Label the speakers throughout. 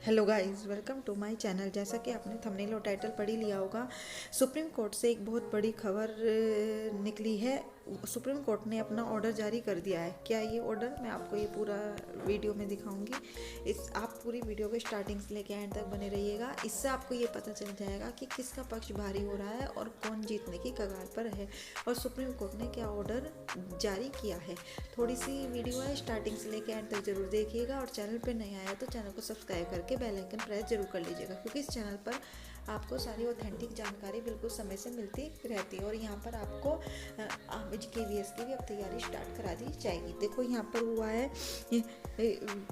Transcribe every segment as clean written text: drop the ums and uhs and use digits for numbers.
Speaker 1: Hello guys, welcome to my channel. जैसा कि आपने थंबनेल और टाइटल पढ़ ही लिया होगा, सुप्रीम कोर्ट से एक बहुत बड़ी खबर निकली है। सुप्रीम कोर्ट ने अपना ऑर्डर जारी कर दिया है। क्या ये ऑर्डर, मैं आपको ये पूरा वीडियो में दिखाऊंगी। आप पूरी वीडियो को स्टार्टिंग से लेकर एंड तक बने रहिएगा। इससे आपको ये पता चल जाएगा कि किसका पक्ष भारी हो रहा है और कौन जीतने की कगार पर है और सुप्रीम कोर्ट ने क्या ऑर्डर जारी किया है। थोड़ी सी वीडियो है, स्टार्टिंग से लेकर एंड तक जरूर देखिएगा और चैनल पर नया आया तो चैनल को सब्सक्राइब करके बेल आइकन प्रेस जरूर कर लीजिएगा, क्योंकि इस चैनल पर आपको सारी ऑथेंटिक जानकारी बिल्कुल समय से मिलती रहती है। और यहाँ पर आपको KVS की भी अब तैयारी स्टार्ट करा दी जाएगी। देखो यहाँ पर हुआ है,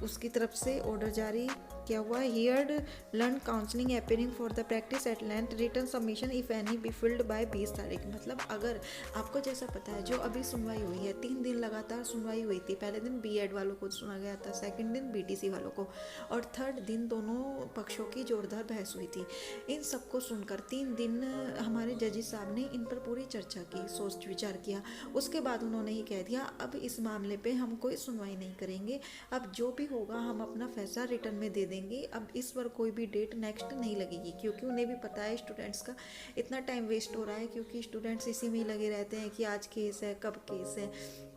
Speaker 1: उसकी तरफ से ऑर्डर जारी क्या हुआ है। Heard learn counselling appearing for the practice at length return submission if any be filled by 20 तारीख। मतलब अगर आपको जैसा पता है, जो अभी सुनवाई हुई है, 3 दिन लगातार सुनवाई हुई थी। पहले दिन B.Ed वालों को सुना गया था, सेकंड दिन BTC वालों को और थर्ड दिन दोनों पक्षों की जोरदार बहस हुई थी। इन सबको सुनकर 3 दिन हमारे जजेस साहब ने इन पर पूरी चर्चा की, सोच विचार किया। उसके बाद उन्होंने ही कह दिया अब इस मामले पे हम कोई सुनवाई नहीं करेंगे, अब जो भी होगा हम अपना फैसला रिटर्न में दे देंगे। अब इस पर कोई भी डेट नेक्स्ट नहीं लगेगी, क्योंकि उन्हें भी पता है स्टूडेंट्स का इतना टाइम वेस्ट हो रहा है, क्योंकि स्टूडेंट्स इसी में ही लगे रहते हैं कि आज केस है, कब केस है।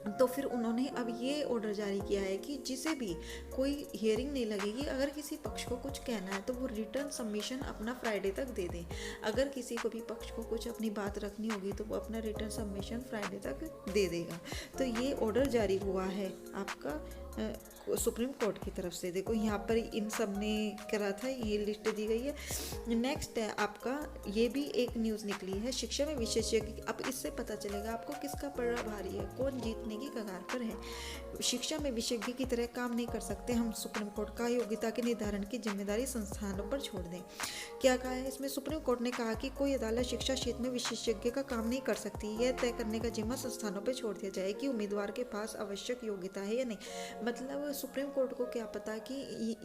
Speaker 1: तो फिर उन्होंने अब ये ऑर्डर जारी किया है कि जिसे भी कोई हियरिंग नहीं लगेगी, अगर किसी पक्ष को कुछ कहना है तो वो रिटर्न सबमिशन अपना फ्राइडे तक दे दें। अगर किसी को भी पक्ष को कुछ अपनी बात रखनी होगी तो वो अपना रिटर्न सबमिशन फ्राइडे तक दे देगा। तो ये ऑर्डर जारी हुआ है आपका सुप्रीम कोर्ट की तरफ से। देखो यहाँ पर इन सब ने करा था, ये लिस्ट दी गई है। नेक्स्ट है आपका, ये भी एक न्यूज़ निकली है, शिक्षा में विशेषज्ञ। अब इससे पता चलेगा आपको किसका पलड़ा भारी है, कौन जीतने की कगार पर है। शिक्षा में विशेषज्ञ की तरह काम नहीं कर सकते हम, सुप्रीम कोर्ट का योग्यता के निर्धारण की जिम्मेदारी संस्थानों पर छोड़ दें। क्या कहा है इसमें? सुप्रीम कोर्ट ने कहा कि कोई अदालत शिक्षा क्षेत्र में विशेषज्ञ का काम नहीं कर सकती। यह तय करने का जिम्मा संस्थानों पर छोड़ दिया जाए कि उम्मीदवार के पास आवश्यक योग्यता है या नहीं। मतलब सुप्रीम कोर्ट को क्या पता कि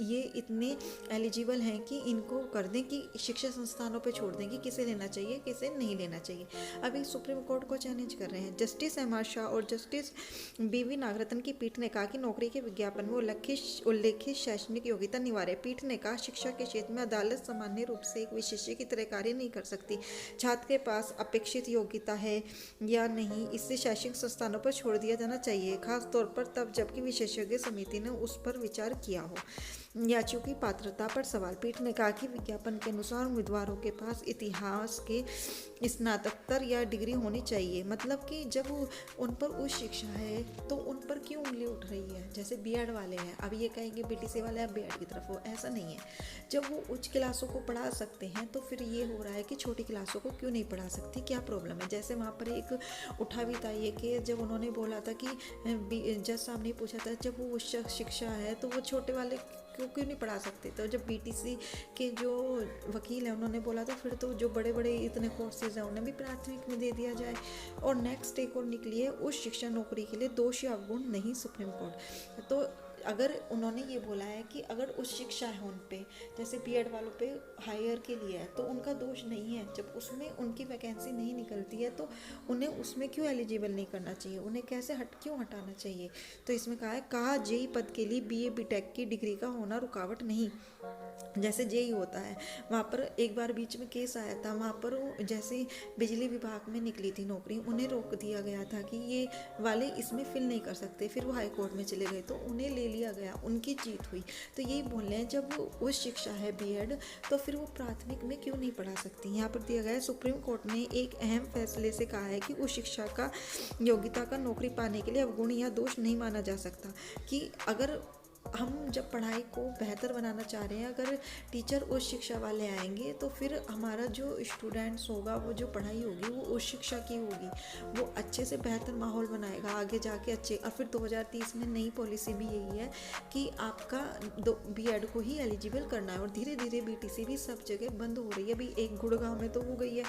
Speaker 1: ये इतने एलिजिबल हैं कि इनको कर दें, कि शिक्षा संस्थानों पे छोड़ दें कि किसे लेना चाहिए किसे नहीं लेना चाहिए। अभी सुप्रीम कोर्ट को चैलेंज कर रहे हैं। जस्टिस MR शाह और जस्टिस BV नागरत्न की पीठ ने कहा कि नौकरी के विज्ञापन में उल्लेखित शैक्षणिक योग्यता अनिवार्य। पीठ ने कहा शिक्षा के क्षेत्र में अदालत सामान्य रूप से एक विशेषज्ञ की तरह कार्य नहीं कर सकती। छात्र के पास अपेक्षित योग्यता है या नहीं, इससे शैक्षणिक संस्थानों पर छोड़ दिया जाना चाहिए, खास तौर पर तब जबकि विशेषज्ञ समिति ने उस पर विचार किया हो। याचियों की पात्रता पर सवाल। पीठ ने कहा कि विज्ञापन के अनुसार उम्मीदवारों के पास इतिहास के स्नातकोत्तर या डिग्री होनी चाहिए। मतलब कि जब उन पर उच्च शिक्षा है तो उन पर क्यों उंगली उठ रही है? जैसे B.Ed वाले हैं, अब ये कहेंगे BTC वाले अब B.Ed की तरफ हो, ऐसा नहीं है। जब वो उच्च क्लासों को पढ़ा सकते हैं तो फिर ये हो रहा है कि छोटी क्लासों को क्यों नहीं पढ़ा सकती, क्या प्रॉब्लम है? जैसे वहाँ पर एक उठा भी था ये कि जब उन्होंने बोला था कि जज साहब ने पूछा था, जब वो उच्च शिक्षा है तो वो छोटे वाले क्यों नहीं पढ़ा सकते। तो जब BTC के जो वकील हैं उन्होंने बोला था फिर तो जो बड़े बड़े इतने कोर्सेज हैं उन्हें भी प्राथमिक में दे दिया जाए। और नेक्स्ट एक और निकली है, उस शिक्षा नौकरी के लिए दोष या अवगुण नहीं सुप्रीम कोर्ट। तो अगर उन्होंने ये बोला है कि अगर उच्च शिक्षा है उन पे, जैसे B.Ed वालों पे हायर के लिए है, तो उनका दोष नहीं है। जब उसमें उनकी वैकेंसी नहीं निकलती है तो उन्हें उसमें क्यों एलिजिबल नहीं करना चाहिए, उन्हें कैसे क्यों हटाना चाहिए? तो इसमें कहा JEE पद के लिए BA BTech की डिग्री का होना रुकावट नहीं। जैसे JEE होता है, वहाँ पर एक बार बीच में केस आया था, वहाँ पर जैसे बिजली विभाग में निकली थी नौकरी, उन्हें रोक दिया गया था कि ये वाले इसमें फिल नहीं कर सकते। फिर वो हाई कोर्ट में चले गए तो उन्हें ले लिया गया, उनकी जीत हुई। तो यही बोल रहे हैं, जब वो उच्च शिक्षा है B.Ed तो फिर वो प्राथमिक में क्यों नहीं पढ़ा सकती। यहाँ पर दिया गया है, सुप्रीम कोर्ट ने एक अहम फैसले से कहा है कि उच्च शिक्षा का योग्यता का नौकरी पाने के लिए अवगुण या दोष नहीं माना जा सकता। कि अगर हम जब पढ़ाई को बेहतर बनाना चाह रहे हैं, अगर टीचर उच्च शिक्षा वाले आएंगे तो फिर हमारा जो स्टूडेंट्स होगा, वो जो पढ़ाई होगी वो उच्च शिक्षा की होगी, वो अच्छे से बेहतर माहौल बनाएगा आगे जाके अच्छे। और फिर 2030 में नई पॉलिसी भी यही है कि आपका B.Ed को ही एलिजिबल करना है। और धीरे धीरे BTC भी सब जगह बंद हो रही है। अभी एक गुड़गांव में तो हो गई है,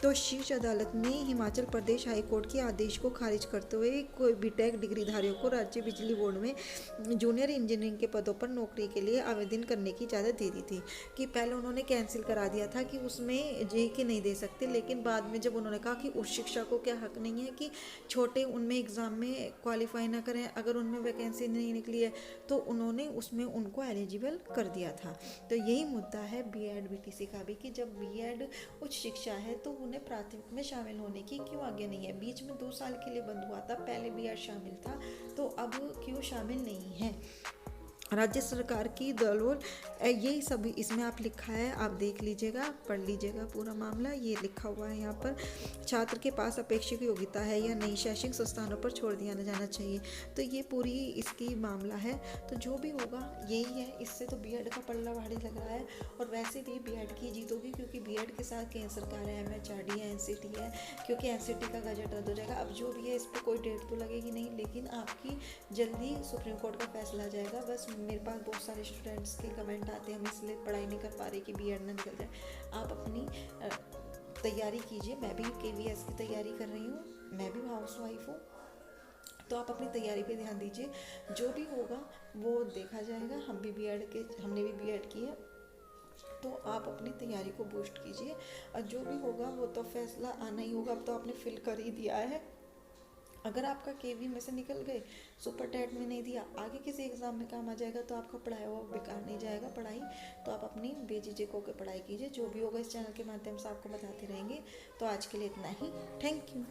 Speaker 1: तो शीर्ष अदालत ने हिमाचल प्रदेश हाई कोर्ट के आदेश को खारिज करते हुए कोई बीटेक डिग्रीधारियों को राज्य बिजली बोर्ड में जूनियर इंजीनियरिंग के पदों पर नौकरी के लिए आवेदन करने की इजाज़त दे दी थी। कि पहले उन्होंने कैंसिल करा दिया था कि उसमें जेईई नहीं दे सकते, लेकिन बाद में जब उन्होंने कहा कि उस शिक्षक को क्या हक नहीं है कि छोटे उनमें एग्ज़ाम में क्वालिफाई ना करें, अगर उनमें वैकेंसी नहीं निकली है तो उन्होंने उसमें उनको एलिजिबल कर दिया था। तो यही मुद्दा है बीएड बीटीसी का भी, कि जब बीएड उच्च शिक्षा है तो उन्हें प्राथमिक में शामिल होने की क्यों आगे नहीं है। बीच में 2 साल के लिए बंद हुआ था, पहले बीएड शामिल था तो अब क्यों शामिल नहीं है। राज्य सरकार की दलोल यही सब इसमें आप लिखा है, आप देख लीजिएगा, पढ़ लीजिएगा पूरा मामला। ये लिखा हुआ है यहाँ पर, छात्र के पास अपेक्षित योग्यता है या नहीं, शैक्षणिक संस्थानों पर छोड़ दिया जाना चाहिए। तो ये पूरी इसकी मामला है। तो जो भी होगा यही है। इससे तो बीएड का पल्ला भारी लग रहा है, और वैसे भी बीएड की जीत होगी क्योंकि बीएड के साथ केंद्र सरकार है, एमएचआरडी है, एनसीटी है, क्योंकि एनसीटी का गजट रद्द हो जाएगा। अब जो भी है इस पर कोई डेट तो लगेगी नहीं, लेकिन आपकी जल्दी सुप्रीम कोर्ट का फैसला आ जाएगा। बस मेरे पास बहुत सारे स्टूडेंट्स के कमेंट आते हैं हम इसलिए पढ़ाई नहीं कर पा रहे कि बीएड ना निकल जाए। आप अपनी तैयारी कीजिए। मैं भी केवीएस की तैयारी कर रही हूँ, मैं भी हाउस वाइफ हूँ, तो आप अपनी तैयारी पे ध्यान दीजिए। जो भी होगा वो देखा जाएगा। हमने भी बीएड की है, तो आप अपनी तैयारी को बूस्ट कीजिए, और जो भी होगा वो तो फैसला आना ही होगा। अब तो आपने फिल कर ही दिया है। अगर आपका केवी में से निकल गए, सुपर टेट में नहीं दिया, आगे किसी एग्ज़ाम में काम आ जाएगा, तो आपका पढ़ाया हुआ बेकार नहीं जाएगा पढ़ाई। तो आप अपनी बेझिझक होकर पढ़ाई कीजिए। जो भी होगा इस चैनल के माध्यम से आपको बताते रहेंगे। तो आज के लिए इतना ही। Thank you.